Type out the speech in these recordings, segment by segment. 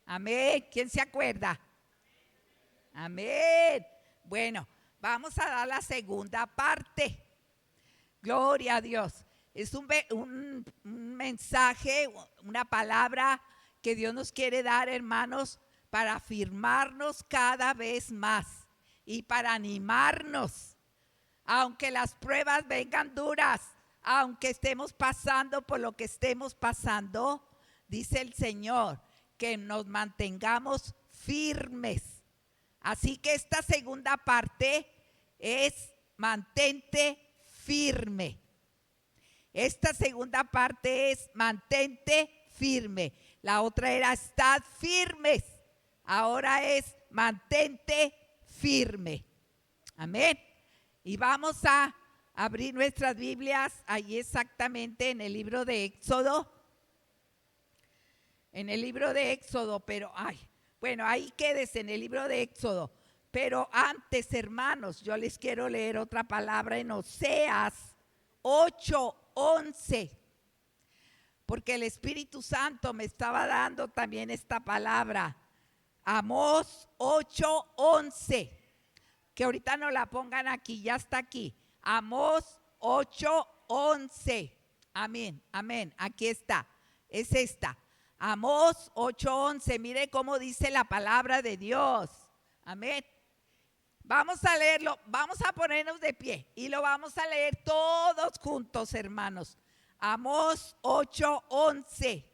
Amén. ¿Quién se acuerda? Amén. Bueno, vamos a dar la segunda parte. Gloria a Dios. Es un mensaje, una palabra que Dios nos quiere dar, hermanos, para afirmarnos cada vez más y para animarnos. Aunque las pruebas vengan duras, aunque estemos pasando por lo que estemos pasando, dice el Señor, que nos mantengamos firmes. Así que esta segunda parte es mantente firme. Esta segunda parte es mantente firme. La otra era estad firmes. Ahora es mantente firme. Amén. Y vamos a abrir nuestras Biblias ahí exactamente en el libro de Éxodo. En el libro de Éxodo, pero bueno, ahí quédese en el libro de Éxodo. Pero antes, hermanos, yo les quiero leer otra palabra en Oseas 8:11. Porque el Espíritu Santo me estaba dando también esta palabra. Amós 8:11. Que ahorita no la pongan aquí, ya está aquí. Amós 8:11. Amén, amén, aquí está. Es esta. Amós 8:11. Mire cómo dice la palabra de Dios. Amén. Vamos a leerlo, vamos a ponernos de pie y lo vamos a leer todos juntos, hermanos. Amós 8:11.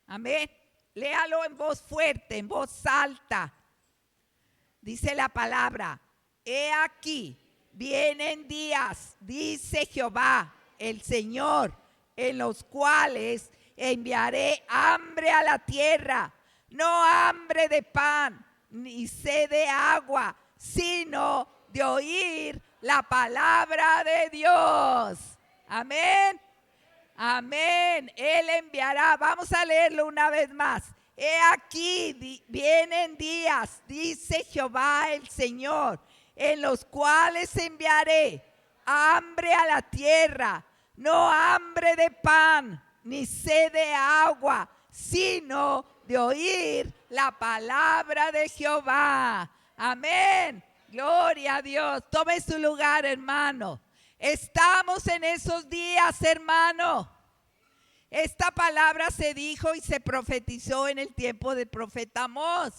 Amén. Léalo en voz fuerte, en voz alta. Dice la palabra: he aquí, vienen días, dice Jehová, el Señor, en los cuales enviaré hambre a la tierra, no hambre de pan, ni sed de agua, sino de oír la palabra de Dios. Amén. Amén. Él enviará. Vamos a leerlo una vez más. He aquí, vienen días, dice Jehová el Señor, en los cuales enviaré hambre a la tierra, no hambre de pan, ni sed de agua, sino de oír la palabra de Jehová. Amén. Gloria a Dios. Tome su lugar, hermano. Estamos en esos días, hermano. Esta palabra se dijo y se profetizó en el tiempo del profeta Amós.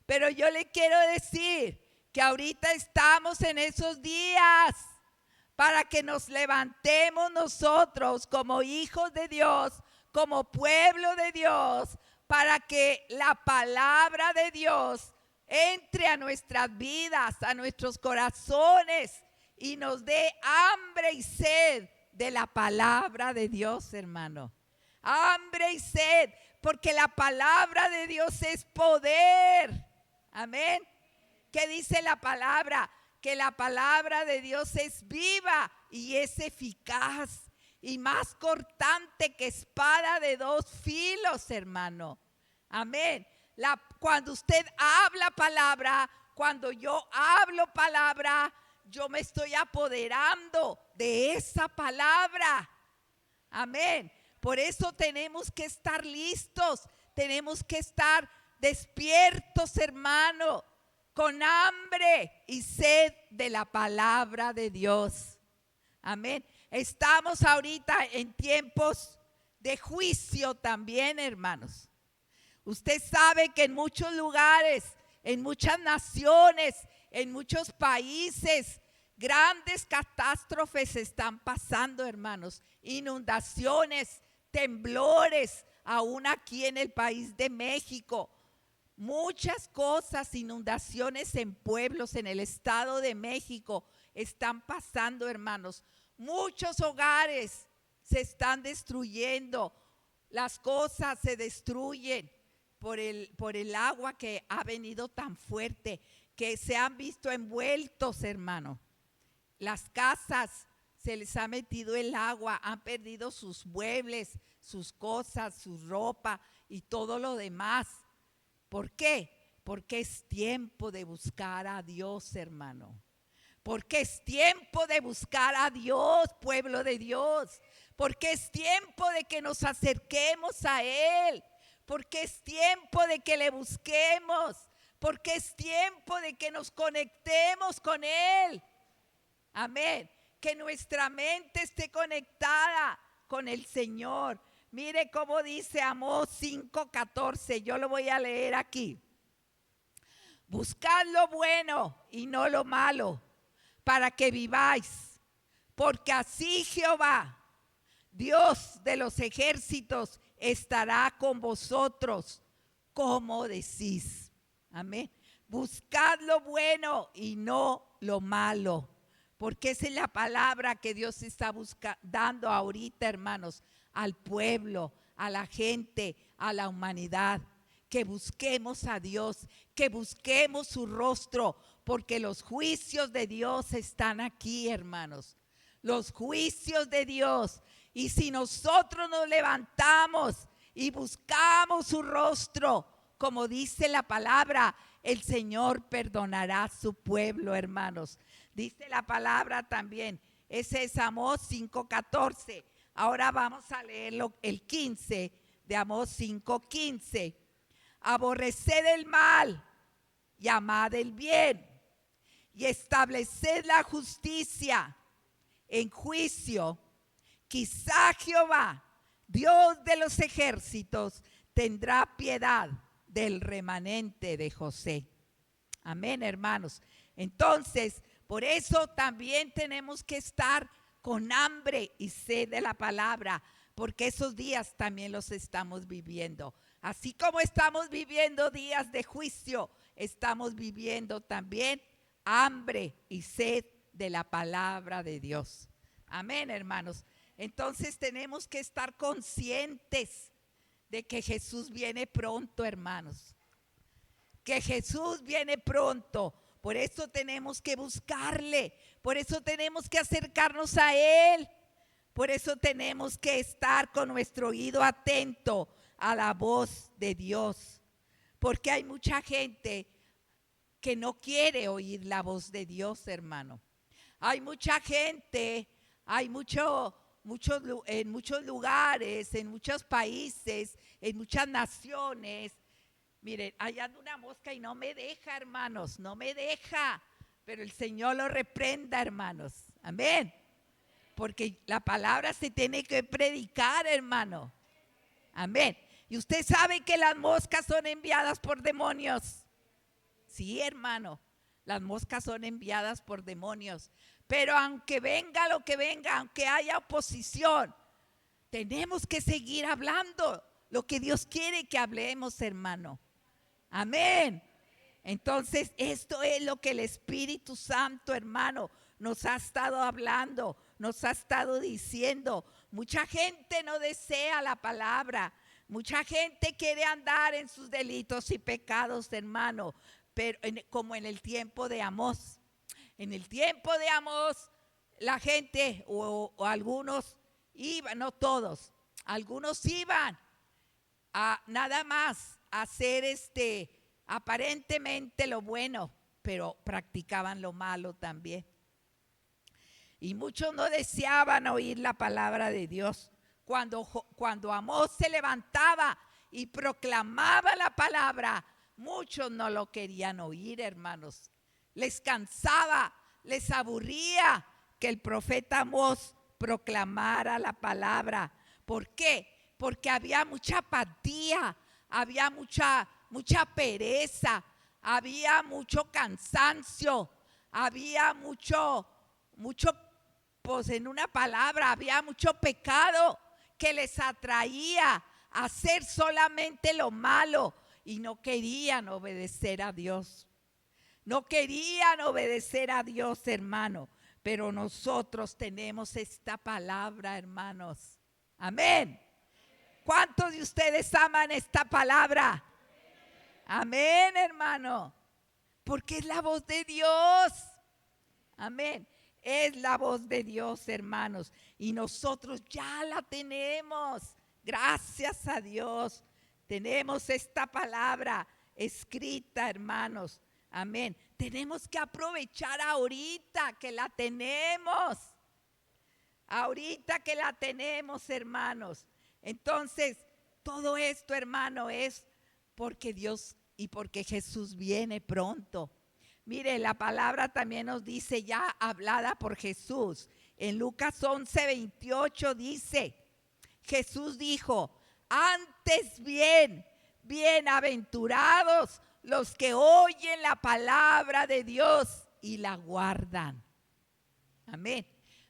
Pero yo le quiero decir que ahorita estamos en esos días para que nos levantemos nosotros como hijos de Dios, como pueblo de Dios, para que la palabra de Dios entre a nuestras vidas, a nuestros corazones y nos dé hambre y sed de la palabra de Dios, hermano. Hambre y sed, porque la palabra de Dios es poder. Amén. ¿Qué dice la palabra? Que la palabra de Dios es viva y es eficaz y más cortante que espada de dos filos, hermano. Amén. Cuando usted habla palabra, cuando yo hablo palabra, yo me estoy apoderando de esa palabra. Amén. Por eso tenemos que estar listos, tenemos que estar despiertos, hermano, con hambre y sed de la palabra de Dios. Amén. Estamos ahorita en tiempos de juicio también, hermanos. Usted sabe que en muchos lugares, en muchas naciones, en muchos países, grandes catástrofes están pasando, hermanos. Inundaciones, temblores, aún aquí en el país de México. Muchas cosas, inundaciones en pueblos, en el estado de México, están pasando, hermanos. Muchos hogares se están destruyendo. Las cosas se destruyen por el agua que ha venido tan fuerte, que se han visto envueltos, hermano. Las casas se les ha metido el agua, han perdido sus muebles, sus cosas, su ropa y todo lo demás. ¿Por qué? Porque es tiempo de buscar a Dios, hermano. Porque es tiempo de buscar a Dios, pueblo de Dios. Porque es tiempo de que nos acerquemos a Él. porque es tiempo de que le busquemos, porque es tiempo de que nos conectemos con Él. Amén. Que nuestra mente esté conectada con el Señor. Mire cómo dice Amós 5:14. Yo lo voy a leer aquí. Buscad lo bueno y no lo malo, para que viváis. Porque así Jehová, Dios de los ejércitos, estará con vosotros, como decís. Amén. Buscad lo bueno y no lo malo. Porque esa es la palabra que Dios está dando ahorita, hermanos, al pueblo, a la gente, a la humanidad. Que busquemos a Dios, que busquemos su rostro, porque los juicios de Dios están aquí, hermanos. Los juicios de Dios. Y si nosotros nos levantamos y buscamos su rostro, como dice la palabra, el Señor perdonará a su pueblo, hermanos. Dice la palabra también, ese es Amós 5:14. Ahora vamos a leerlo, el 15 de Amós 5:15. Aborreced el mal y amad el bien, y estableced la justicia en juicio. Quizá Jehová, Dios de los ejércitos, tendrá piedad del remanente de José. Amén, hermanos. Entonces, por eso también tenemos que estar con hambre y sed de la palabra, porque esos días también los estamos viviendo. Así como estamos viviendo días de juicio, estamos viviendo también hambre y sed de la palabra de Dios. Amén, hermanos. Entonces tenemos que estar conscientes de que Jesús viene pronto, hermanos. Que Jesús viene pronto. Por eso tenemos que buscarle. Por eso tenemos que acercarnos a Él. Por eso tenemos que estar con nuestro oído atento a la voz de Dios. Porque hay mucha gente que no quiere oír la voz de Dios, hermano. Hay mucha gente, hay en muchos lugares, en muchos países, en muchas naciones. Miren, allá anda una mosca y no me deja, hermanos, no me deja. Pero el Señor lo reprenda, hermanos. Amén. Porque la palabra se tiene que predicar, hermano. Amén. Y usted sabe que las moscas son enviadas por demonios. Sí, hermano, las moscas son enviadas por demonios. Pero aunque venga lo que venga, aunque haya oposición, tenemos que seguir hablando lo que Dios quiere que hablemos, hermano. Amén. Entonces, esto es lo que el Espíritu Santo, hermano, nos ha estado hablando, nos ha estado diciendo. Mucha gente no desea la palabra. Mucha gente quiere andar en sus delitos y pecados, hermano, pero como en el tiempo de Amós. En el tiempo de Amós, la gente o algunos iban, no todos, algunos iban a nada más a hacer aparentemente lo bueno, pero practicaban lo malo también. Y muchos no deseaban oír la palabra de Dios. Cuando Amós se levantaba y proclamaba la palabra, muchos no lo querían oír, hermanos. Les cansaba, les aburría que el profeta Amós proclamara la palabra. ¿Por qué? Porque había mucha apatía, había mucha pereza, había mucho cansancio, había mucho, pues en una palabra, había mucho pecado que les atraía a hacer solamente lo malo y no querían obedecer a Dios. No querían obedecer a Dios, hermano, pero nosotros tenemos esta palabra, hermanos. Amén. ¿Cuántos de ustedes aman esta palabra? Amén, hermano. Porque es la voz de Dios. Amén. Es la voz de Dios, hermanos. Y nosotros ya la tenemos. Gracias a Dios. Tenemos esta palabra escrita, hermanos. Amén. Tenemos que aprovechar ahorita que la tenemos. Ahorita que la tenemos, hermanos. Entonces, Todo esto, hermano, es porque Dios y porque Jesús viene pronto. Mire, la palabra también nos dice, ya hablada por Jesús. En Lucas 11:28 dice, Jesús dijo, antes bien, bienaventurados los que oyen la palabra de Dios y la guardan. Amén.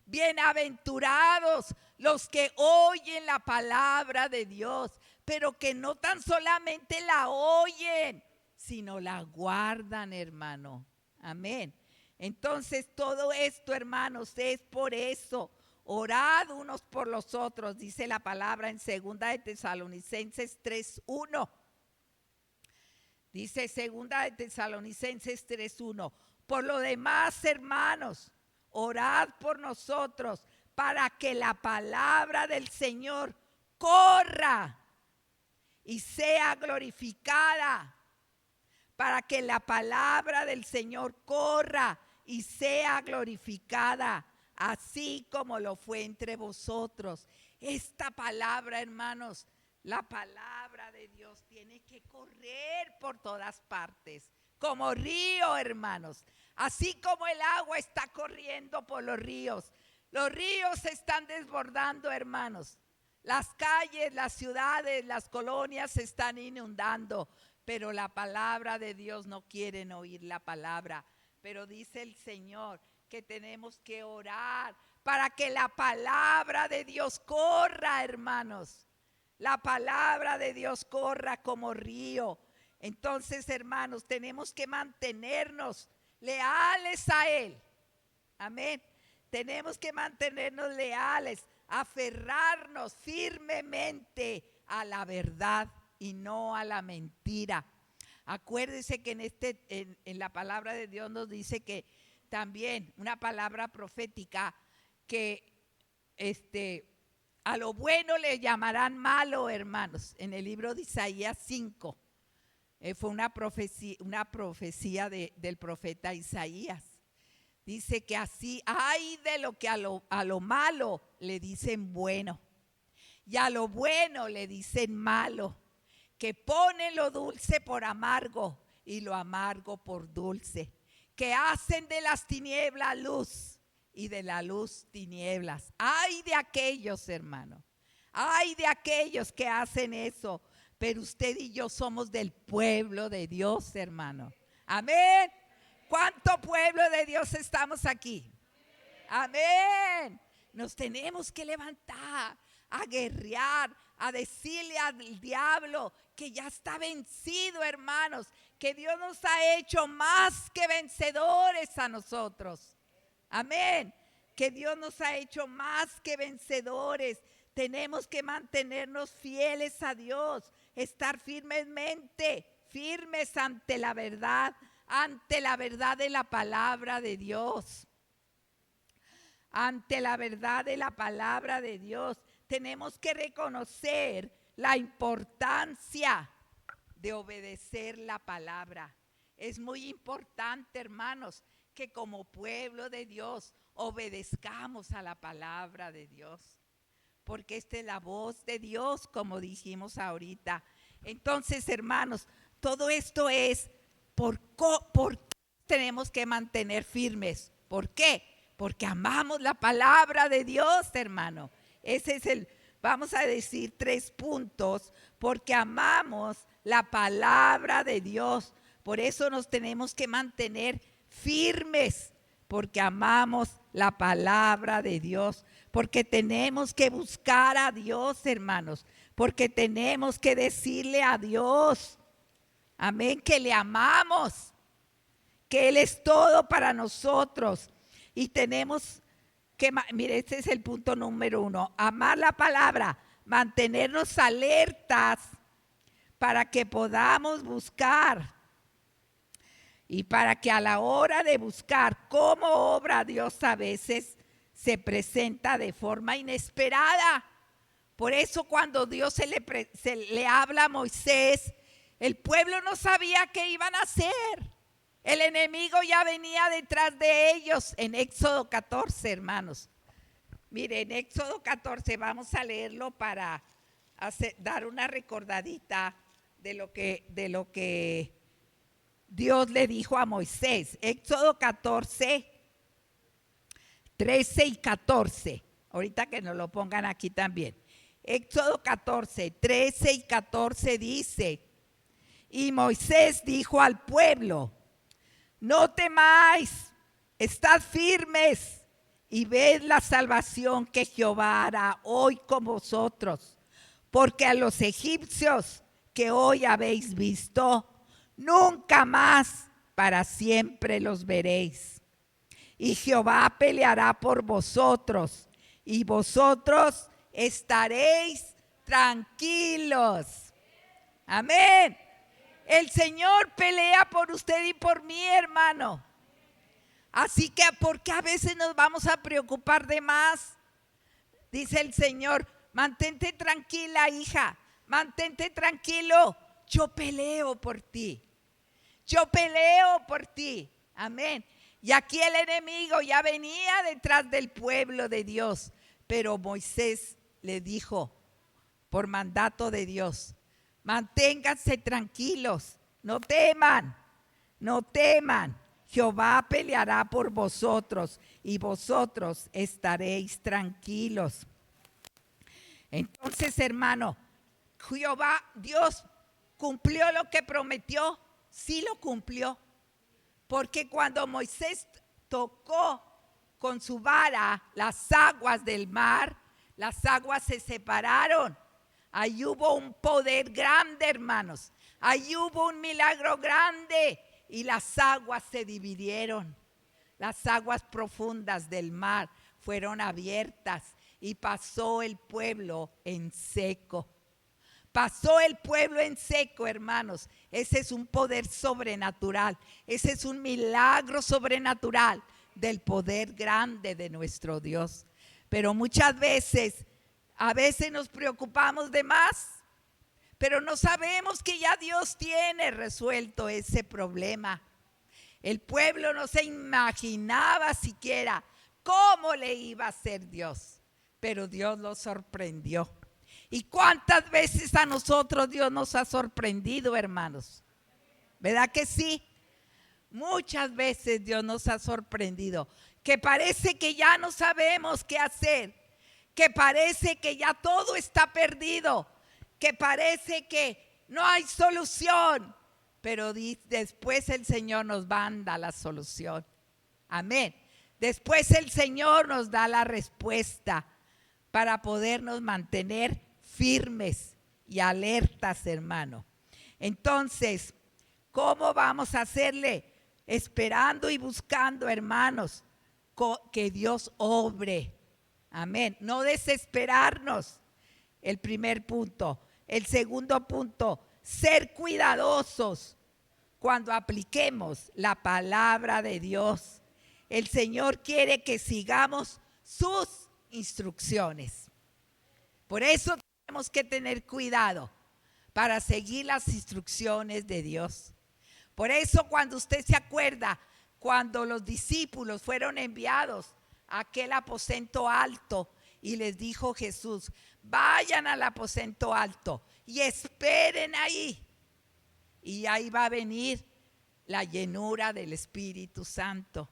Bienaventurados los que oyen la palabra de Dios, pero que no tan solamente la oyen, sino la guardan, hermano. Amén. Entonces todo esto, hermanos, es por eso. Orad unos por los otros, dice la palabra en 2 de Tesalonicenses 3:1. Dice 2 de Tesalonicenses 3:1. Por lo demás, hermanos, orad por nosotros para que la palabra del Señor corra y sea glorificada. Para que la palabra del Señor corra y sea glorificada, así como lo fue entre vosotros. Esta palabra, hermanos, la palabra de Dios tiene que correr por todas partes, como río, hermanos. Así como el agua está corriendo por los ríos se están desbordando, hermanos. Las calles, las ciudades, las colonias se están inundando, pero la palabra de Dios no quieren oír la palabra. Pero dice el Señor que tenemos que orar para que la palabra de Dios corra, hermanos. La palabra de Dios corra como río. Entonces, hermanos, tenemos que mantenernos leales a Él. Amén. Tenemos que mantenernos leales, aferrarnos firmemente a la verdad y no a la mentira. Acuérdese que en la palabra de Dios nos dice que también una palabra profética que a lo bueno le llamarán malo, hermanos, en el libro de Isaías 5. Fue una profecía del profeta Isaías. Dice que así hay de lo que a lo malo le dicen bueno y a lo bueno le dicen malo, que ponen lo dulce por amargo y lo amargo por dulce, que hacen de las tinieblas luz y de la luz tinieblas. Ay de aquellos, hermano, ay de aquellos que hacen eso, pero usted y yo somos del pueblo de Dios, hermano. Amén. ¿Cuánto pueblo de Dios estamos aquí? Amén. Nos tenemos que levantar, a guerrear, a decirle al diablo que ya está vencido, hermanos, que Dios nos ha hecho más que vencedores a nosotros. Amén. Que Dios nos ha hecho más que vencedores. Tenemos que mantenernos fieles a Dios, estar firmes ante la verdad de la palabra de Dios. Ante la verdad de la palabra de Dios, tenemos que reconocer la importancia de obedecer la palabra. Es muy importante, hermanos, que como pueblo de Dios obedezcamos a la palabra de Dios, porque esta es la voz de Dios, como dijimos ahorita. Entonces, hermanos, todo esto es por qué tenemos que mantener firmes. ¿Por qué? Porque amamos la palabra de Dios, hermano. Ese es vamos a decir 3 puntos, porque amamos la palabra de Dios. Por eso nos tenemos que mantener firmes, porque amamos la palabra de Dios, porque tenemos que buscar a Dios, hermanos, porque tenemos que decirle a Dios, amén, que le amamos, que Él es todo para nosotros. Y tenemos que, mire, este es el punto número 1, amar la palabra, mantenernos alertas para que podamos buscar y para que a la hora de buscar cómo obra Dios a veces se presenta de forma inesperada. Por eso cuando Dios se le habla a Moisés, el pueblo no sabía qué iban a hacer. El enemigo ya venía detrás de ellos en Éxodo 14, hermanos. Miren, en Éxodo 14, vamos a leerlo para dar una recordadita de lo que Dios le dijo a Moisés. Éxodo 14, 13 y 14. Ahorita que nos lo pongan aquí también. Éxodo 14, 13 y 14 dice: y Moisés dijo al pueblo: no temáis, estad firmes y ved la salvación que Jehová hará hoy con vosotros, porque a los egipcios que hoy habéis visto, nunca más para siempre los veréis. Y Jehová peleará por vosotros, y vosotros estaréis tranquilos. Amén. El Señor pelea por usted y por mí, hermano. Así que, ¿por qué a veces nos vamos a preocupar de más? Dice el Señor: mantente tranquila, hija, mantente tranquilo. Yo peleo por ti. Yo peleo por ti. Amén. Y aquí el enemigo ya venía detrás del pueblo de Dios. Pero Moisés le dijo, por mandato de Dios: manténganse tranquilos, no teman, no teman. Jehová peleará por vosotros y vosotros estaréis tranquilos. Entonces, hermano, Jehová, Dios, ¿cumplió lo que prometió? Sí lo cumplió. Porque cuando Moisés tocó con su vara las aguas del mar, las aguas se separaron. Ahí hubo un poder grande, hermanos. Ahí hubo un milagro grande y las aguas se dividieron. Las aguas profundas del mar fueron abiertas y pasó el pueblo en seco. Pasó el pueblo en seco, hermanos. Ese es un poder sobrenatural. Ese es un milagro sobrenatural del poder grande de nuestro Dios. Pero muchas veces, a veces nos preocupamos de más, pero no sabemos que ya Dios tiene resuelto ese problema. El pueblo no se imaginaba siquiera cómo le iba a hacer Dios, pero Dios lo sorprendió. ¿Y cuántas veces a nosotros Dios nos ha sorprendido, hermanos? ¿Verdad que sí? Muchas veces Dios nos ha sorprendido, que parece que ya no sabemos qué hacer, que parece que ya todo está perdido, que parece que no hay solución, pero después el Señor nos manda la solución. Amén. Después el Señor nos da la respuesta para podernos mantener firmes y alertas, hermano. Entonces, ¿cómo vamos a hacerle? Esperando y buscando, hermanos, que Dios obre. Amén. No desesperarnos. El primer punto. El segundo punto, ser cuidadosos cuando apliquemos la palabra de Dios. El Señor quiere que sigamos sus instrucciones. Por eso tenemos que tener cuidado para seguir las instrucciones de Dios. Por eso, cuando usted se acuerda, cuando los discípulos fueron enviados a aquel aposento alto y les dijo Jesús: vayan al aposento alto y esperen ahí. Y ahí va a venir la llenura del Espíritu Santo.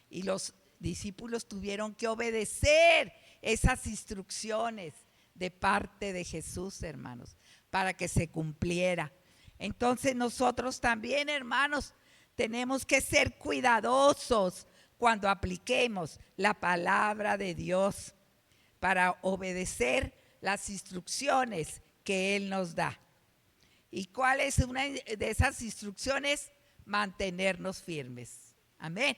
Y los discípulos tuvieron que obedecer esas instrucciones de parte de Jesús, hermanos, para que se cumpliera. Entonces nosotros también, hermanos, tenemos que ser cuidadosos cuando apliquemos la palabra de Dios para obedecer las instrucciones que Él nos da. ¿Y cuál es una de esas instrucciones? Mantenernos firmes. Amén.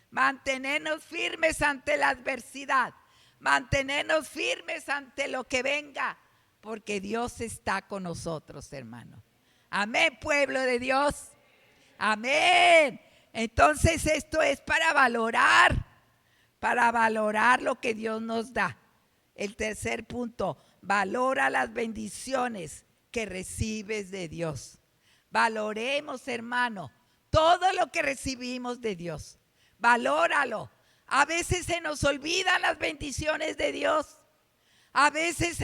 Mantenernos firmes ante la adversidad. Mantenernos firmes ante lo que venga, porque Dios está con nosotros, hermano. Amén, pueblo de Dios. Amén. Entonces esto es para valorar lo que Dios nos da. El tercer punto, valora las bendiciones que recibes de Dios. Valoremos, hermano, todo lo que recibimos de Dios. Valóralo. A veces se nos olvidan las bendiciones de Dios. A veces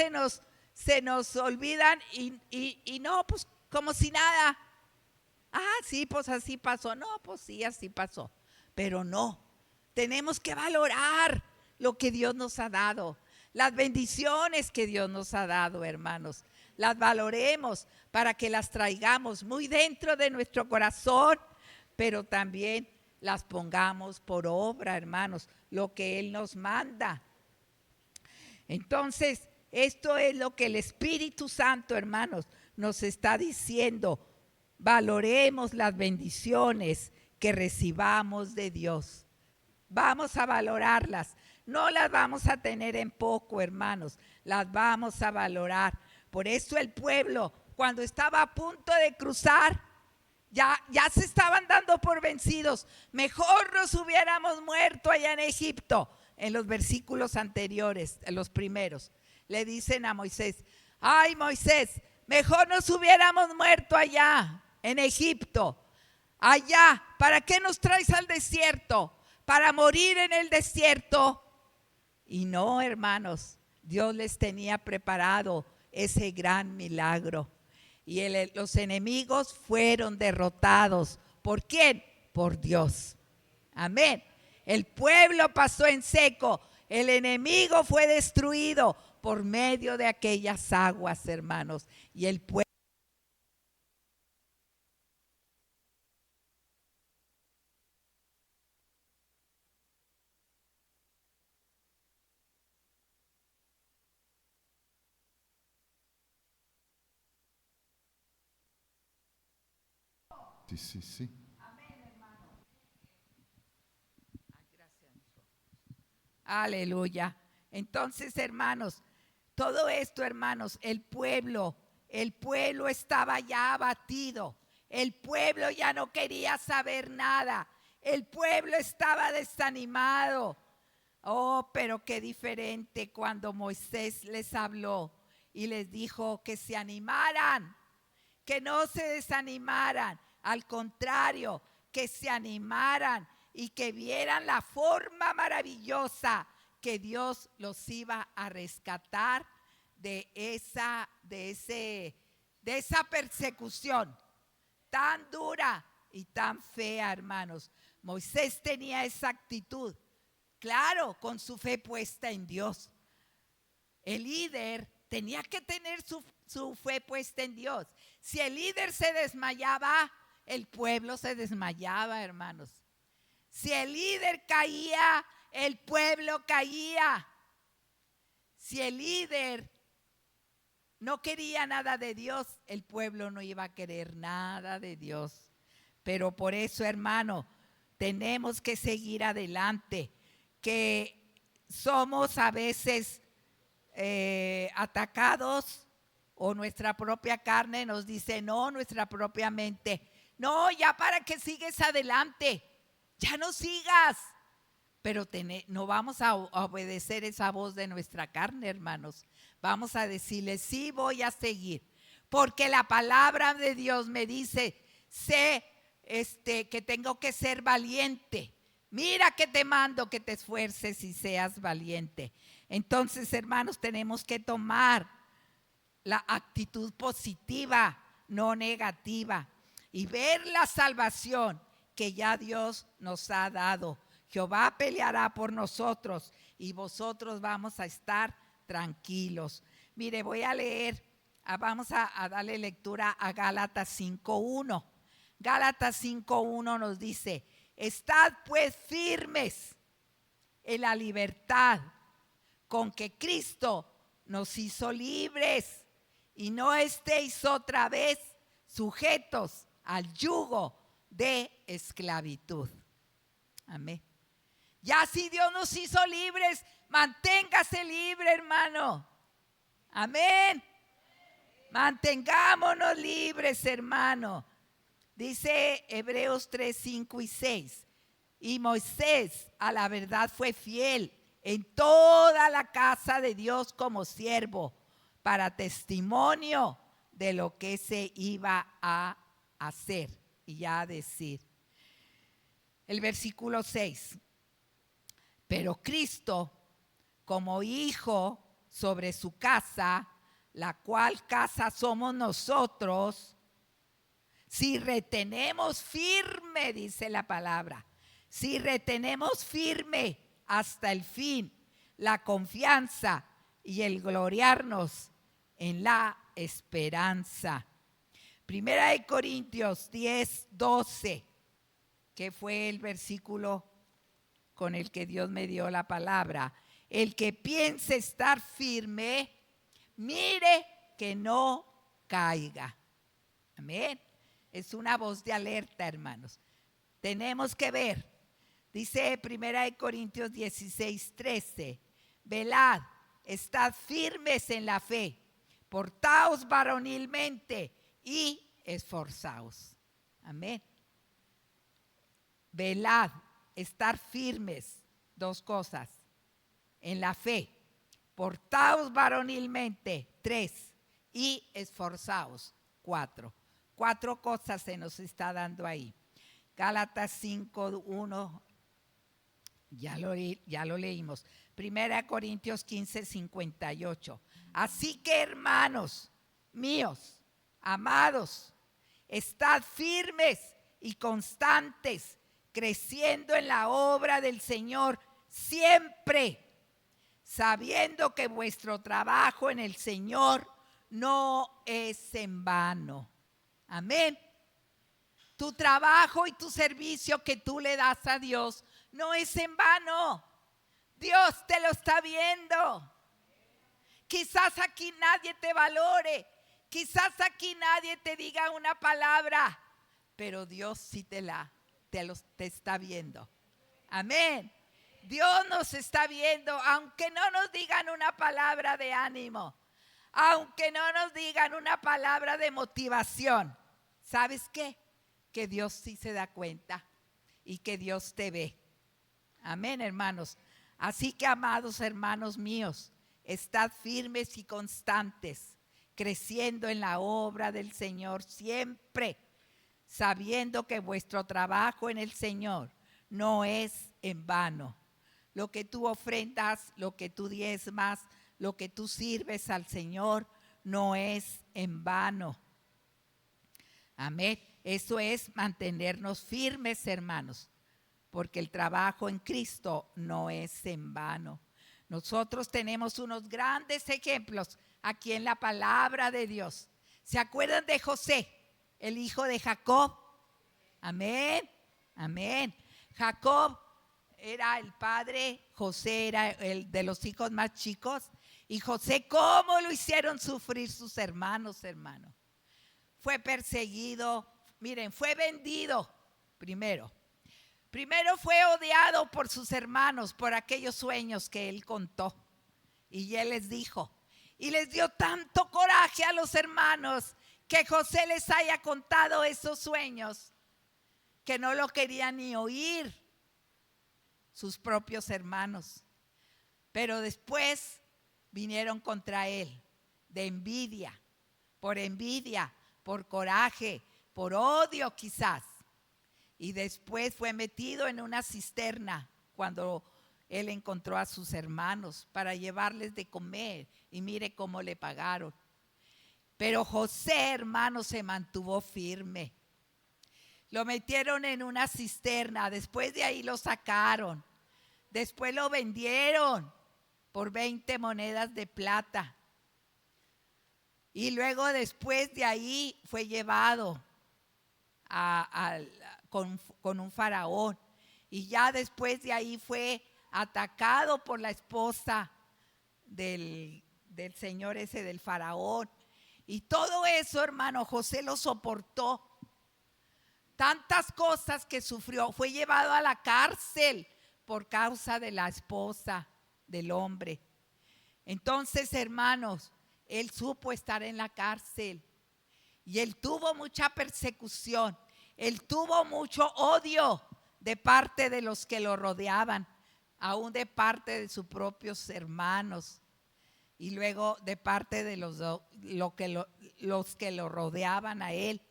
se nos olvidan y no, pues como si nada. Ah, sí, pues así pasó. No, pues sí, así pasó. Pero no, tenemos que valorar lo que Dios nos ha dado, las bendiciones que Dios nos ha dado, hermanos. Las valoremos para que las traigamos muy dentro de nuestro corazón, pero también las pongamos por obra, hermanos, lo que Él nos manda. Entonces, esto es lo que el Espíritu Santo, hermanos, nos está diciendo. Valoremos las bendiciones que recibamos de Dios. Vamos a valorarlas. No las vamos a tener en poco, hermanos. Las vamos a valorar. Por eso el pueblo, cuando estaba a punto de cruzar, ya se estaban dando por vencidos. Mejor nos hubiéramos muerto allá en Egipto. En los versículos anteriores, en los primeros, le dicen a Moisés: ay, Moisés, mejor nos hubiéramos muerto allá en Egipto. Allá, ¿para qué nos traes al desierto? ¿Para morir en el desierto? Y no, hermanos, Dios les tenía preparado ese gran milagro. Y los enemigos fueron derrotados. ¿Por quién? Por Dios. Amén. El pueblo pasó en seco. El enemigo fue destruido por medio de aquellas aguas, hermanos. Y el pueblo. Sí, sí, sí. Amén, hermano. Gracias, hijo. Aleluya. Entonces, hermanos, todo esto, hermanos, el pueblo estaba ya abatido. El pueblo ya no quería saber nada. El pueblo estaba desanimado. Oh, pero qué diferente cuando Moisés les habló y les dijo que se animaran, que no se desanimaran, al contrario, que se animaran y que vieran la forma maravillosa que Dios los iba a rescatar de esa persecución tan dura y tan fea, hermanos. Moisés tenía esa actitud, claro, con su fe puesta en Dios. El líder tenía que tener su fe puesta en Dios. Si el líder se desmayaba, el pueblo se desmayaba, hermanos. Si el líder caía, el pueblo caía. Si el líder no quería nada de Dios, el pueblo no iba a querer nada de Dios. Pero por eso, hermano, tenemos que seguir adelante, que somos a veces atacados, o nuestra propia carne nos dice no, nuestra propia mente, no, ya para que sigues adelante, ya no sigas. Pero no vamos a obedecer esa voz de nuestra carne, hermanos. Vamos a decirle, sí, voy a seguir, porque la palabra de Dios me dice, sé que tengo que ser valiente. Mira que te mando que te esfuerces y seas valiente. Entonces, hermanos, tenemos que tomar la actitud positiva, no negativa, y ver la salvación que ya Dios nos ha dado. Jehová peleará por nosotros y vosotros vamos a estar tranquilos. Mire, voy a leer, vamos a darle lectura a Gálatas 5:1. Gálatas 5:1 nos dice, estad pues firmes en la libertad con que Cristo nos hizo libres, y no estéis otra vez sujetos al yugo de esclavitud. Amén. Ya si Dios nos hizo libres, manténgase libre, hermano. Amén. Mantengámonos libres, hermano. Dice Hebreos 3, 5 y 6. Y Moisés a la verdad fue fiel en toda la casa de Dios como siervo, para testimonio de lo que se iba a hacer y a decir. El versículo 6. Pero Cristo, como hijo sobre su casa, la cual casa somos nosotros, si retenemos firme, dice la palabra, si retenemos firme hasta el fin la confianza y el gloriarnos en la esperanza. Primera de Corintios 10:12, que fue el versículo con el que Dios me dio la palabra. El que piense estar firme, mire que no caiga. Amén. Es una voz de alerta, hermanos. Tenemos que ver. Dice 1 Corintios 16:13, velad, estad firmes en la fe, portaos varonilmente y esforzaos. Amén. Velad, estar firmes, dos cosas, en la fe, portaos varonilmente, 3, y esforzaos, 4. 4 cosas se nos está dando ahí. Gálatas 5:1, ya lo leímos. 1 Corintios 15:58. Así que, hermanos míos, amados, estad firmes y constantes, creciendo en la obra del Señor siempre, sabiendo que vuestro trabajo en el Señor no es en vano. Amén. Tu trabajo y tu servicio que tú le das a Dios no es en vano. Dios te lo está viendo. Quizás aquí nadie te valore, quizás aquí nadie te diga una palabra, pero Dios sí te está viendo. Amén. Dios nos está viendo, aunque no nos digan una palabra de ánimo, aunque no nos digan una palabra de motivación. ¿Sabes qué? Que Dios sí se da cuenta y que Dios te ve. Amén, hermanos. Así que, amados hermanos míos, estad firmes y constantes, creciendo en la obra del Señor siempre, sabiendo que vuestro trabajo en el Señor no es en vano. Lo que tú ofrendas, lo que tú diezmas, lo que tú sirves al Señor, no es en vano. Amén. Eso es mantenernos firmes, hermanos, porque el trabajo en Cristo no es en vano. Nosotros tenemos unos grandes ejemplos aquí en la palabra de Dios. ¿Se acuerdan de José, el hijo de Jacob? Amén, amén. Jacob era el padre, José era el de los hijos más chicos. Y José, ¿cómo lo hicieron sufrir sus hermanos, hermano? Fue perseguido, miren, fue vendido primero. Primero fue odiado por sus hermanos por aquellos sueños que él contó. Y él les dijo, y les dio tanto coraje a los hermanos que José les haya contado esos sueños, que no lo querían ni oír sus propios hermanos. Pero después vinieron contra él de envidia, por coraje, por odio quizás. Y después fue metido en una cisterna cuando él encontró a sus hermanos para llevarles de comer. Y mire cómo le pagaron. Pero José, hermano, se mantuvo firme. Lo metieron en una cisterna, después de ahí lo sacaron. Después lo vendieron por 20 monedas de plata. Y luego después de ahí fue llevado con un faraón. Y ya después de ahí fue atacado por la esposa del señor ese, del faraón. Y todo eso, hermano, José lo soportó. Tantas cosas que sufrió. Fue llevado a la cárcel por causa de la esposa del hombre. Entonces, hermanos, él supo estar en la cárcel. Y él tuvo mucha persecución. Él tuvo mucho odio de parte de los que lo rodeaban, aún de parte de sus propios hermanos. Y luego de parte de los que lo rodeaban a él.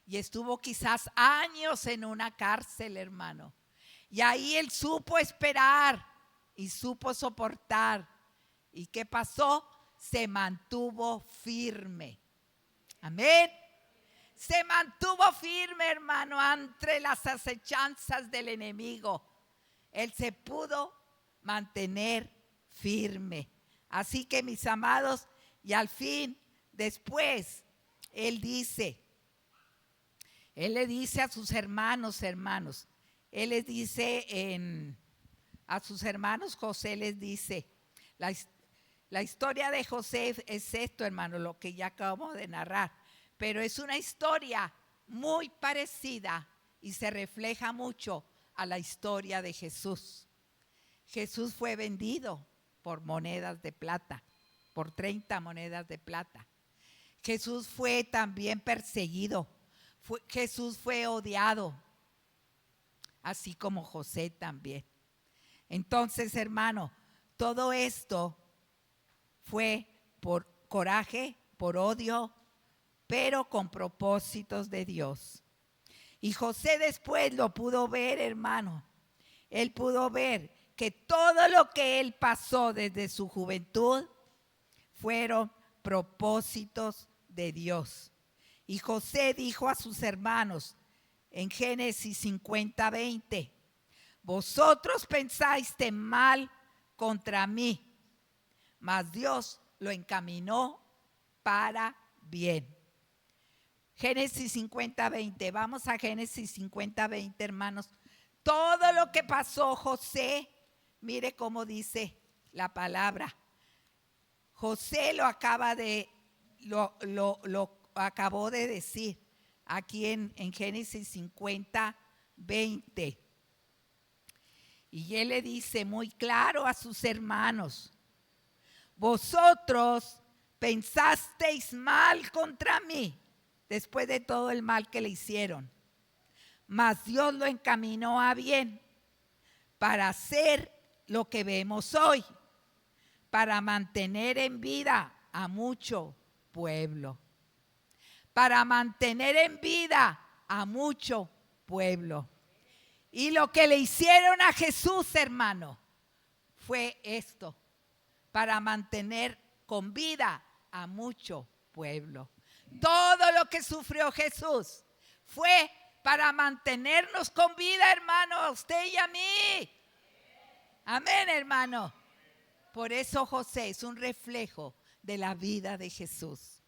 Y estuvo quizás años en una cárcel, hermano. Y ahí él supo esperar y supo soportar. ¿Y qué pasó? se mantuvo firme. Amén. Se mantuvo firme, hermano, ante las acechanzas del enemigo. Él se pudo mantener firme. Así que, mis amados, y al fin, después, él le dice a sus hermanos, él les dice a sus hermanos, José les dice, la historia de José es esto, hermano, lo que ya acabamos de narrar, pero es una historia muy parecida y se refleja mucho a la historia de Jesús. Jesús fue vendido por monedas de plata, por 30 monedas de plata. Jesús fue también perseguido. Jesús fue odiado, así como José también. Entonces, hermano, todo esto fue por coraje, por odio, pero con propósitos de Dios. Y José después lo pudo ver, hermano. Él pudo ver que todo lo que él pasó desde su juventud fueron propósitos de Dios. Y José dijo a sus hermanos en Génesis 50:20, vosotros pensáis de mal contra mí, mas Dios lo encaminó para bien. Génesis 50:20, vamos a Génesis 50:20, hermanos. Todo lo que pasó José, mire cómo dice la palabra. José lo acabó de decir aquí en Génesis 50:20. Y él le dice muy claro a sus hermanos, vosotros pensasteis mal contra mí después de todo el mal que le hicieron, mas Dios lo encaminó a bien para hacer lo que vemos hoy, para mantener en vida a mucho pueblo. Para mantener en vida a mucho pueblo. Y lo que le hicieron a Jesús, hermano, fue esto, para mantener con vida a mucho pueblo. Todo lo que sufrió Jesús fue para mantenernos con vida, hermano, a usted y a mí. Amén, hermano. Por eso José es un reflejo de la vida de Jesús.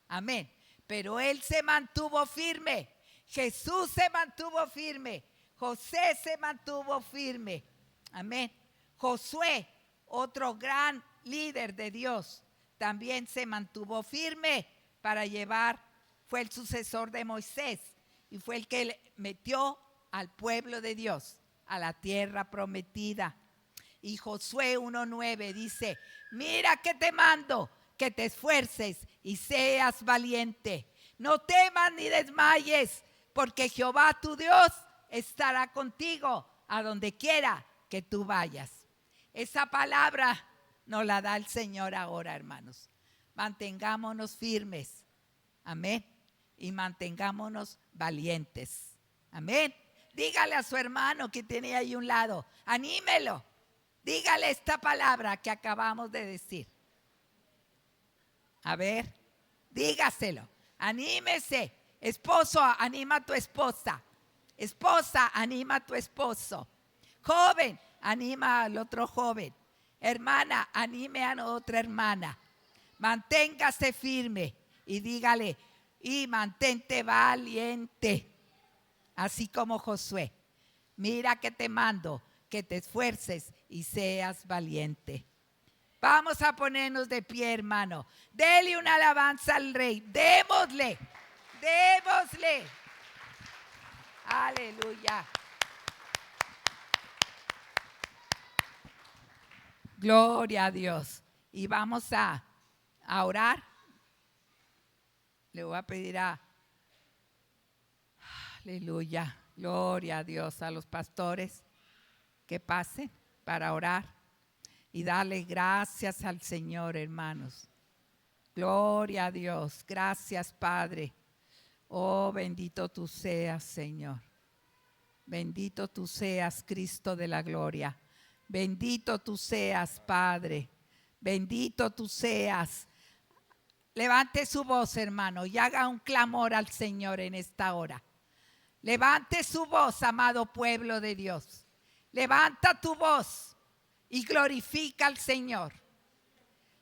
Amén. Pero él se mantuvo firme. Jesús se mantuvo firme. José se mantuvo firme. Amén. Josué, otro gran líder de Dios, también se mantuvo firme para llevar, fue el sucesor de Moisés y fue el que metió al pueblo de Dios a la tierra prometida. Y Josué 1:9 dice, mira que te mando, que te esfuerces y seas valiente. No temas ni desmayes, porque Jehová tu Dios estará contigo a donde quiera que tú vayas. Esa palabra nos la da el Señor ahora, hermanos. Mantengámonos firmes. Amén. Y mantengámonos valientes. Amén. Dígale a su hermano que tiene ahí un lado, anímelo. Dígale esta palabra que acabamos de decir. A ver, dígaselo. Anímese. Esposo, anima a tu esposa. Esposa, anima a tu esposo. Joven, anima al otro joven. Hermana, anime a otra hermana. Manténgase firme y dígale, y mantente valiente. Así como Josué. Mira que te mando, que te esfuerces y seas valiente. Vamos a ponernos de pie, hermano. Dele una alabanza al Rey. Démosle. Démosle. Aleluya. Gloria a Dios. Y vamos a orar. Le voy a pedir aleluya, gloria a Dios, a los pastores que pasen para orar y darle gracias al Señor, hermanos. Gloria a Dios. Gracias, Padre. Oh, bendito tú seas, Señor. Bendito tú seas, Cristo de la gloria. Bendito tú seas, Padre. Bendito tú seas. Levante su voz, hermano, y haga un clamor al Señor en esta hora. Levante su voz, amado pueblo de Dios. Levanta tu voz y glorifica al Señor.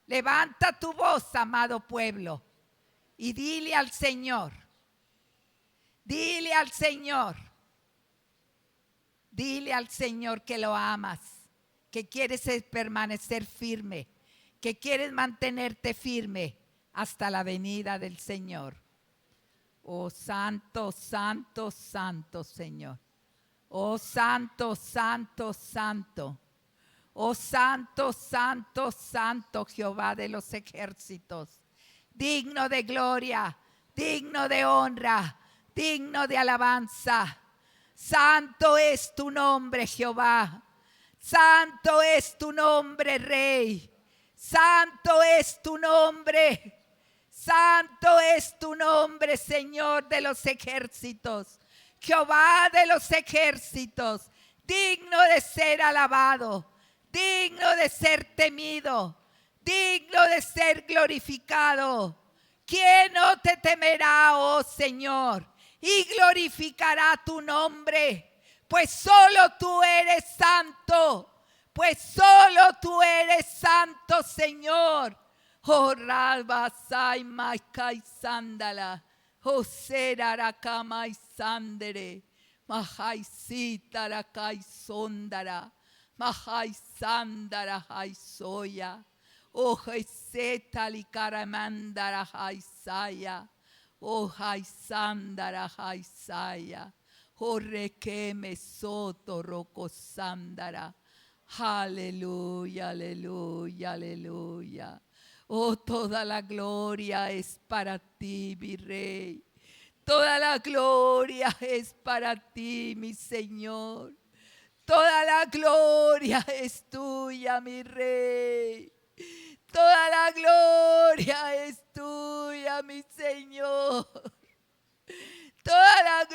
Levanta tu voz, amado pueblo, y dile al Señor. Dile al Señor. Dile al Señor que lo amas, que quieres permanecer firme, que quieres mantenerte firme hasta la venida del Señor. Oh, santo, santo, santo Señor. Oh, santo, santo, santo. Oh, santo, santo, santo Jehová de los ejércitos. Digno de gloria, digno de honra, digno de alabanza. Santo es tu nombre, Jehová. Santo es tu nombre, Rey. Santo es tu nombre. Santo es tu nombre, Señor de los ejércitos. Jehová de los ejércitos, digno de ser alabado, digno de ser temido, digno de ser glorificado. ¿Quién no te temerá, oh Señor, y glorificará tu nombre? Pues solo tú eres santo, pues solo tú eres santo, Señor. Oh, Rabasai Maikai Sandala, oh, Seraraka y Sandere, Mahai Sitarakai Sondara, Mahai Sandara Hai Soya, oh, Setali Karamandara Hai Saya, oh, Hai Sandara Hai Saya, oh, Rekeme Soto Roko Sandara, aleluya, aleluya, aleluya. Oh, toda la gloria es para ti, mi Rey. Toda la gloria es para ti, mi Señor. Toda la gloria es tuya, mi Rey. Toda la gloria es tuya, mi Señor. Toda la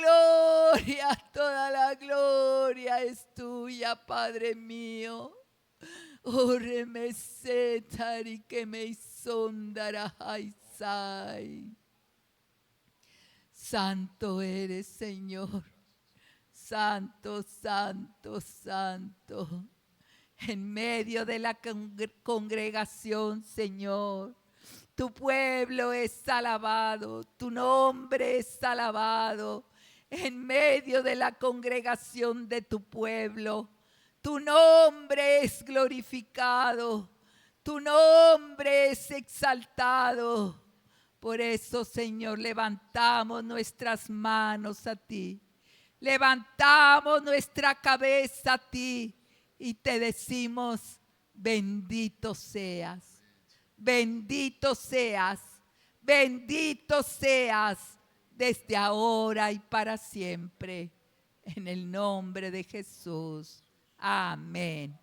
gloria es tuya, Padre mío. Oh, remesetari que me sondara haisai. Santo eres, Señor. Santo, santo, santo. En medio de la congregación, Señor, tu pueblo es alabado, tu nombre es alabado. En medio de la congregación de tu pueblo, tu nombre es glorificado, tu nombre es exaltado. Por eso, Señor, levantamos nuestras manos a ti, levantamos nuestra cabeza a ti y te decimos, bendito seas, bendito seas, bendito seas desde ahora y para siempre. En el nombre de Jesús. Amén.